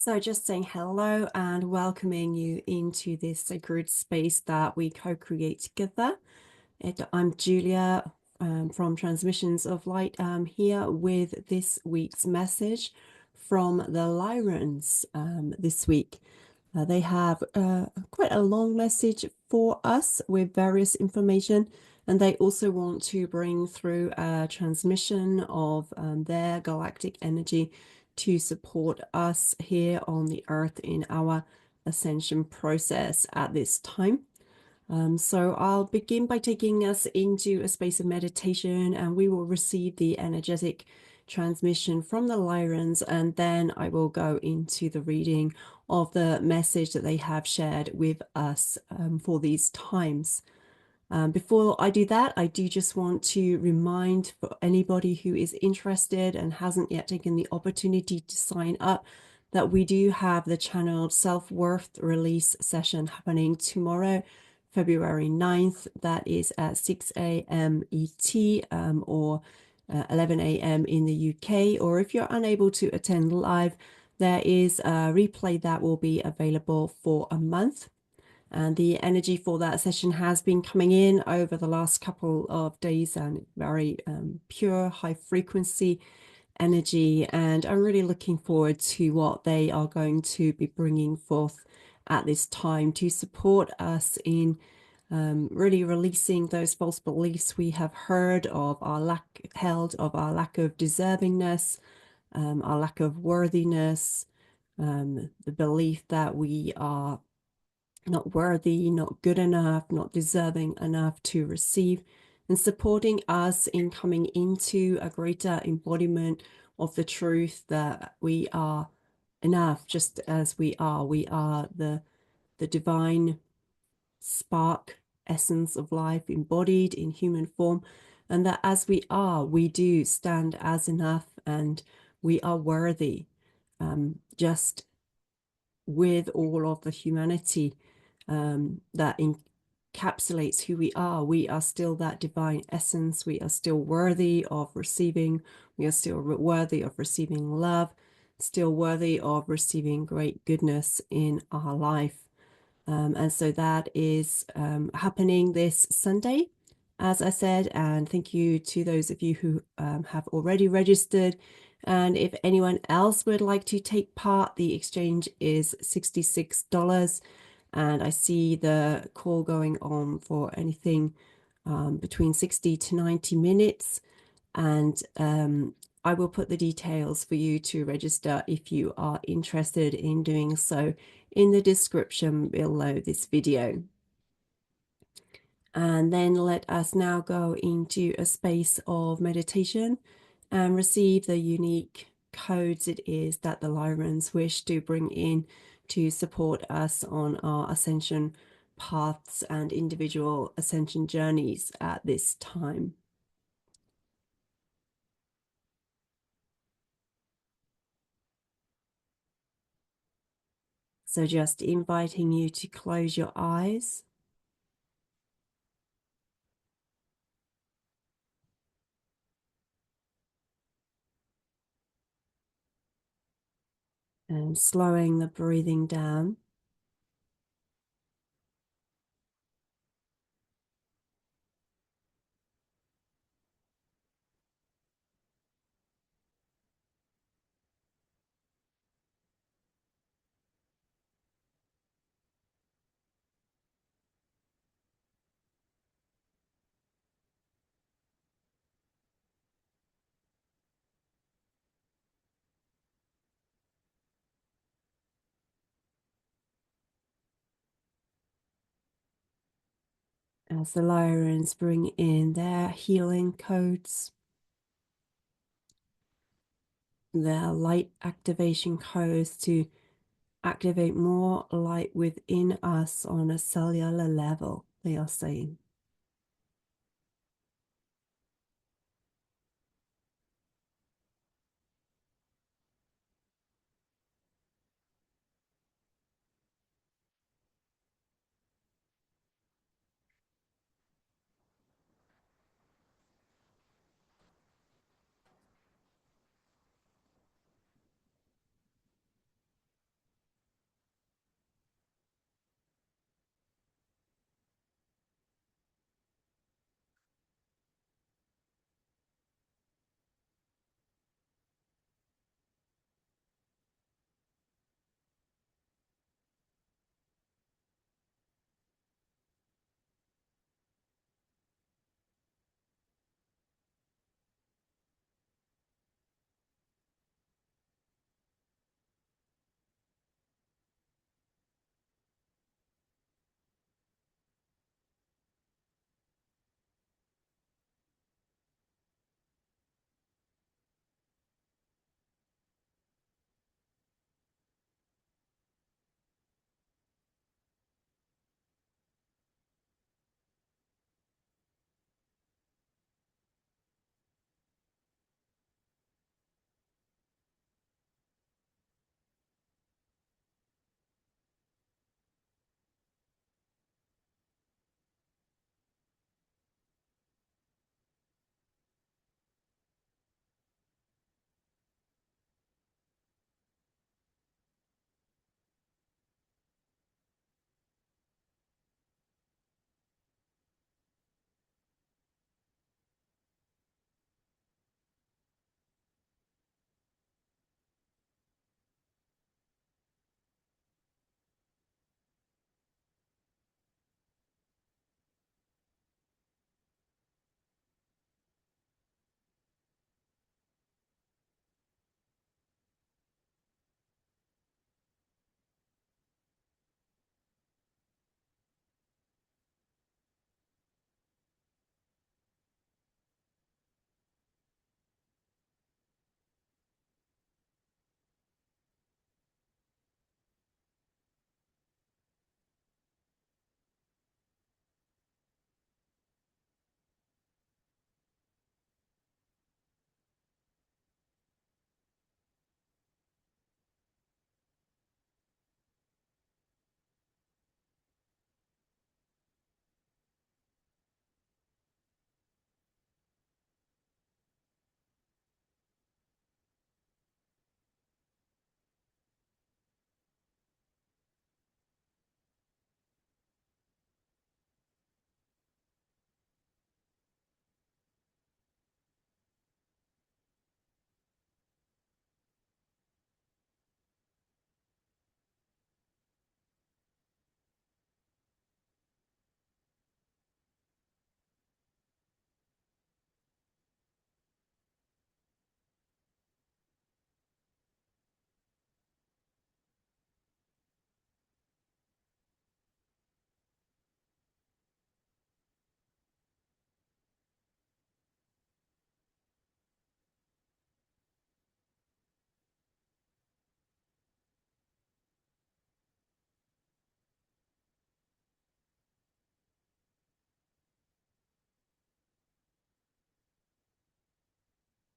So just saying hello and welcoming you into this sacred space that we co-create together. I'm Julia from Transmissions of Light here with this week's message from the Lyrans this week. They have quite a long message for us with various information, and they also want to bring through a transmission of their galactic energy to support us here on the earth in our ascension process at this time. So I'll begin by taking us into a space of meditation, and we will receive the energetic transmission from the Lyrans, and then I will go into the reading of the message that they have shared with us for these times. Before I do that, I do just want to remind for anybody who is interested and hasn't yet taken the opportunity to sign up that we do have the channeled self-worth release session happening tomorrow, February 9th. That is at 6 a.m. ET or 11 a.m. in the UK. Or if you're unable to attend live, there is a replay that will be available for a month. And the energy for that session has been coming in over the last couple of days, and very pure, high frequency energy. And I'm really looking forward to what they are going to be bringing forth at this time to support us in really releasing those false beliefs we have heard of our lack of deservingness, our lack of worthiness, the belief that we are not worthy, not good enough, not deserving enough to receive, and supporting us in coming into a greater embodiment of the truth that we are enough just as we are. We are the divine spark essence of life embodied in human form, and that as we are, we do stand as enough and we are worthy, just with all of the humanity that encapsulates who we are. We are still that divine essence. We are still worthy of receiving. We are still worthy of receiving love, still worthy of receiving great goodness in our life. And so that is happening this Sunday, as I said, and thank you to those of you who have already registered. And if anyone else would like to take part, the exchange is $66. And I see the call going on for anything between 60 to 90 minutes. And I will put the details for you to register if you are interested in doing so in the description below this video. And then let us now go into a space of meditation and receive the unique codes it is that the Lyrans wish to bring in to support us on our ascension paths and individual ascension journeys at this time. So just inviting you to close your eyes and slowing the breathing down. As the Lyrans bring in their healing codes, their light activation codes to activate more light within us on a cellular level, they are saying.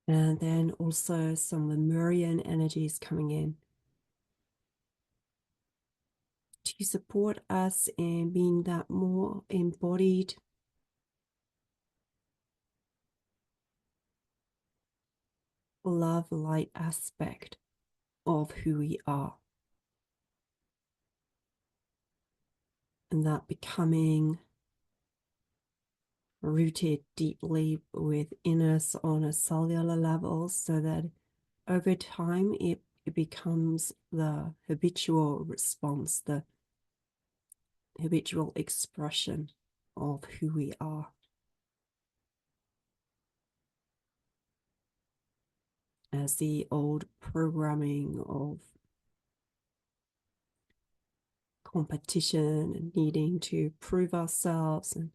And then also some Lemurian energies coming in to support us in being that more embodied love light aspect of who we are. And that becoming rooted deeply within us on a cellular level, so that over time it becomes the habitual response, the habitual expression of who we are. As the old programming of competition and needing to prove ourselves and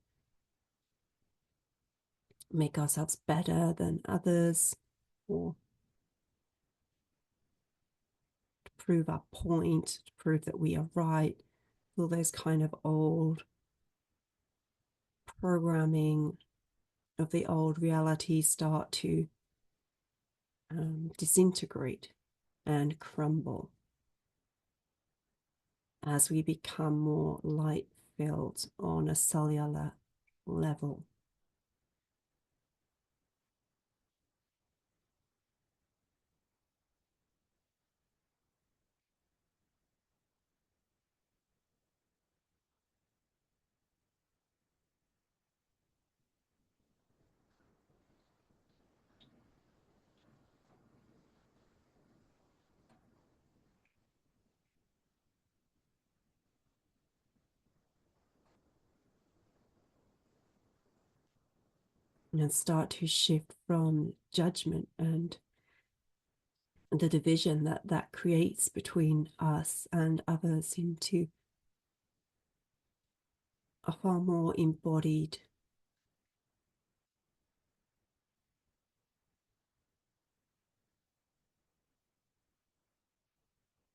make ourselves better than others, or to prove our point, to prove that we are right, all those kind of old programming of the old reality start to disintegrate and crumble as we become more light filled on a cellular level. And start to shift from judgment and the division that creates between us and others into a far more embodied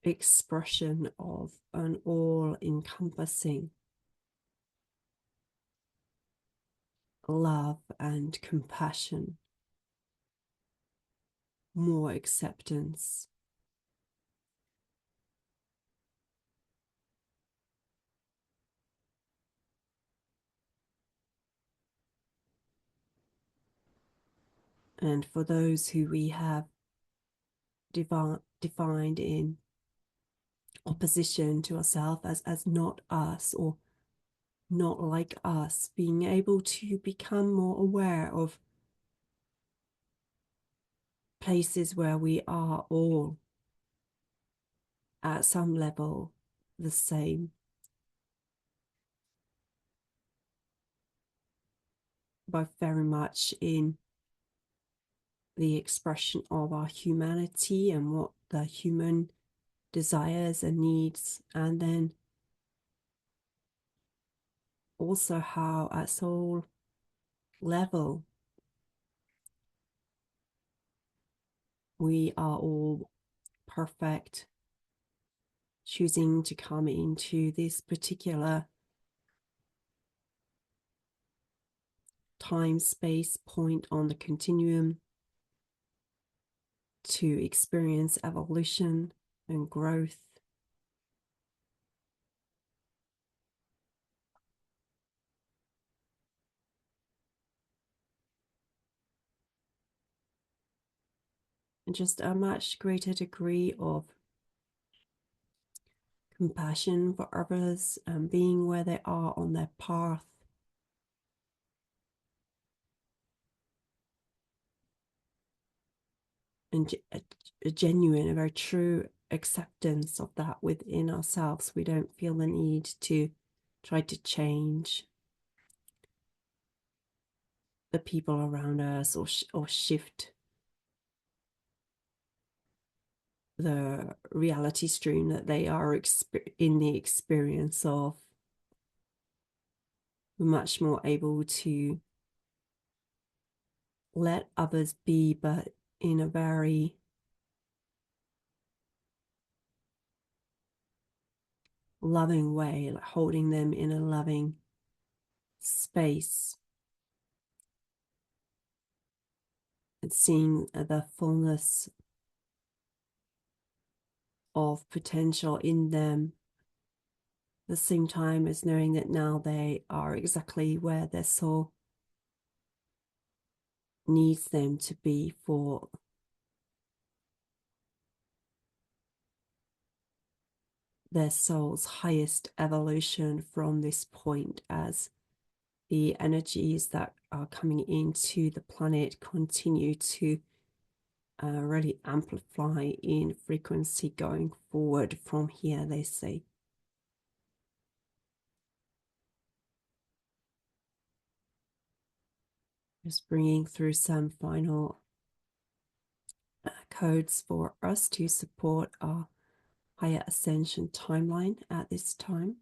expression of an all-encompassing love and compassion, more acceptance. And for those who we have defined in opposition to ourselves as not us or not like us, being able to become more aware of places where we are all at some level the same, both very much in the expression of our humanity and what the human desires and needs, and then also how at soul level we are all perfect, choosing to come into this particular time space point on the continuum to experience evolution and growth. And just a much greater degree of compassion for others and being where they are on their path. And a genuine, a very true acceptance of that within ourselves. We don't feel the need to try to change the people around us or shift the reality stream that they are in the experience of. We're much more able to let others be, but in a very loving way, like holding them in a loving space. seeing the fullness of potential in them, at the same time as knowing that now they are exactly where their soul needs them to be for their soul's highest evolution from this point, as the energies that are coming into the planet continue to really amplify in frequency going forward from here, they say. Just bringing through some final codes for us to support our higher ascension timeline at this time.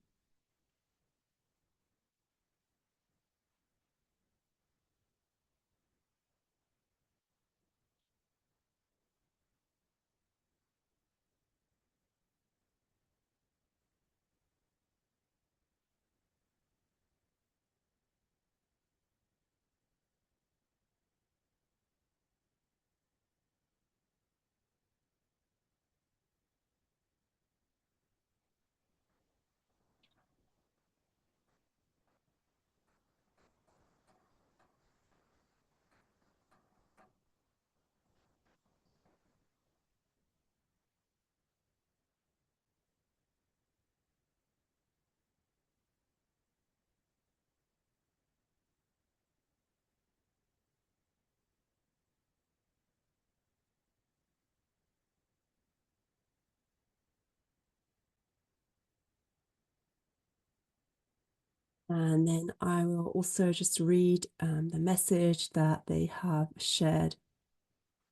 And then I will also just read the message that they have shared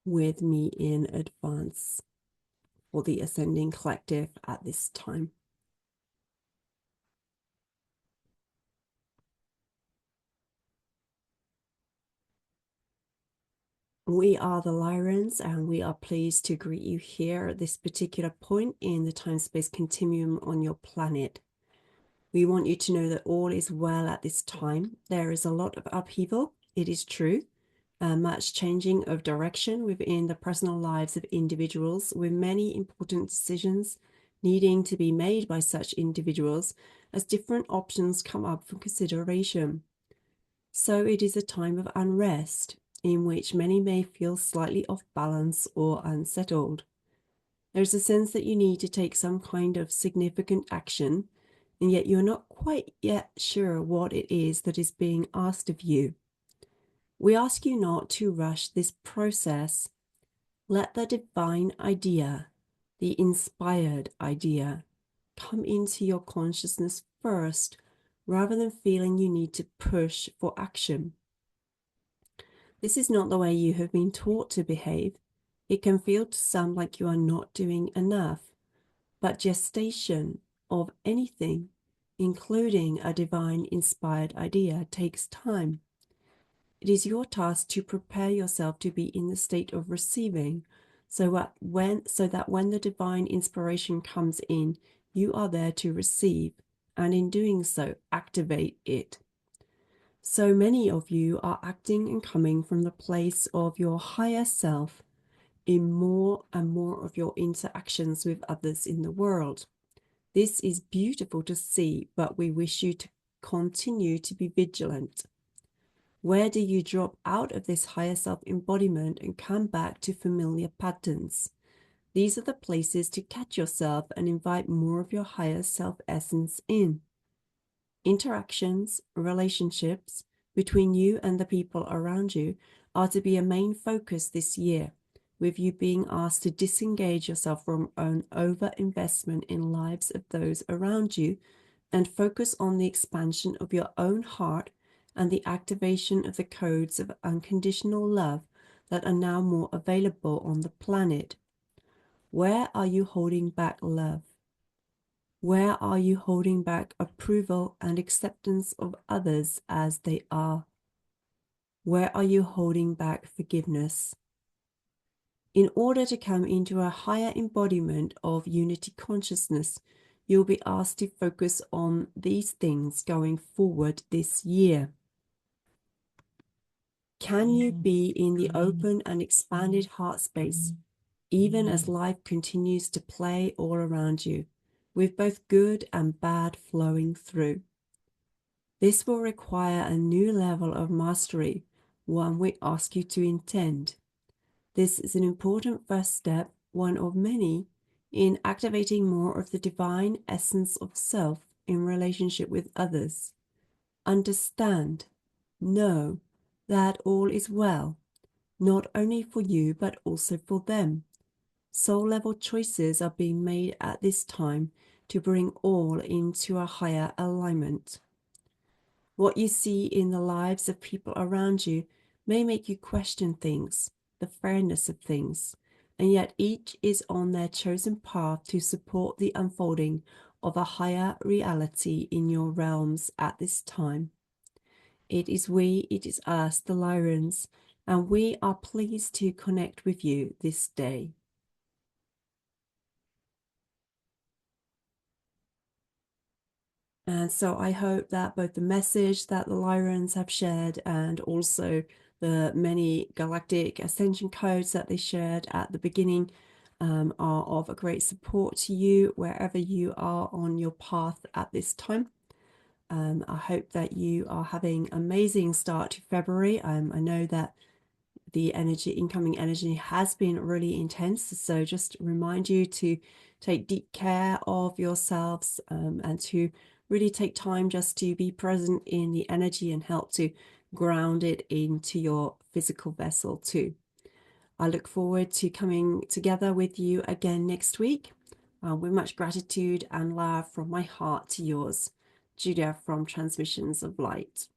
with me in advance for the Ascending Collective at this time. We are the Lyrans, and we are pleased to greet you here at this particular point in the time-space continuum on your planet. We want you to know that all is well at this time. There is a lot of upheaval, it is true, much changing of direction within the personal lives of individuals, with many important decisions needing to be made by such individuals as different options come up for consideration. So it is a time of unrest in which many may feel slightly off balance or unsettled. There's a sense that you need to take some kind of significant action, and yet you're not quite yet sure what it is that is being asked of you. We ask you not to rush this process. Let the divine idea, the inspired idea, come into your consciousness first, rather than feeling you need to push for action. This is not the way you have been taught to behave. It can feel to some like you are not doing enough, but gestation of anything, including a divine inspired idea, takes time. It is your task to prepare yourself to be in the state of receiving, so that when the divine inspiration comes in, you are there to receive, and in doing so, activate it. So many of you are acting and coming from the place of your higher self in more and more of your interactions with others in the world. This is beautiful to see, but we wish you to continue to be vigilant. Where do you drop out of this higher self embodiment and come back to familiar patterns? These are the places to catch yourself and invite more of your higher self essence in. Interactions, relationships between you and the people around you are to be a main focus this year, with you being asked to disengage yourself from an over-investment in lives of those around you and focus on the expansion of your own heart and the activation of the codes of unconditional love that are now more available on the planet. Where are you holding back love? Where are you holding back approval and acceptance of others as they are? Where are you holding back forgiveness? In order to come into a higher embodiment of unity consciousness, you'll be asked to focus on these things going forward this year. Can you be in the open and expanded heart space, even as life continues to play all around you, with both good and bad flowing through? This will require a new level of mastery, one we ask you to intend. This is an important first step, one of many, in activating more of the divine essence of self in relationship with others. Understand, know that all is well, not only for you but also for them. Soul level choices are being made at this time to bring all into a higher alignment. What you see in the lives of people around you may make you question things, the fairness of things, and yet each is on their chosen path to support the unfolding of a higher reality in your realms at this time. It is we, it is us, the Lyrans, and we are pleased to connect with you this day. And so I hope that both the message that the Lyrans have shared and also the many galactic ascension codes that they shared at the beginning are of a great support to you wherever you are on your path at this time. I hope that you are having an amazing start to February. I know that the incoming energy has been really intense. So just remind you to take deep care of yourselves and to really take time just to be present in the energy and help to ground it into your physical vessel too. I look forward to coming together with you again next week with much gratitude and love from my heart to yours. Julia from Transmissions of Light.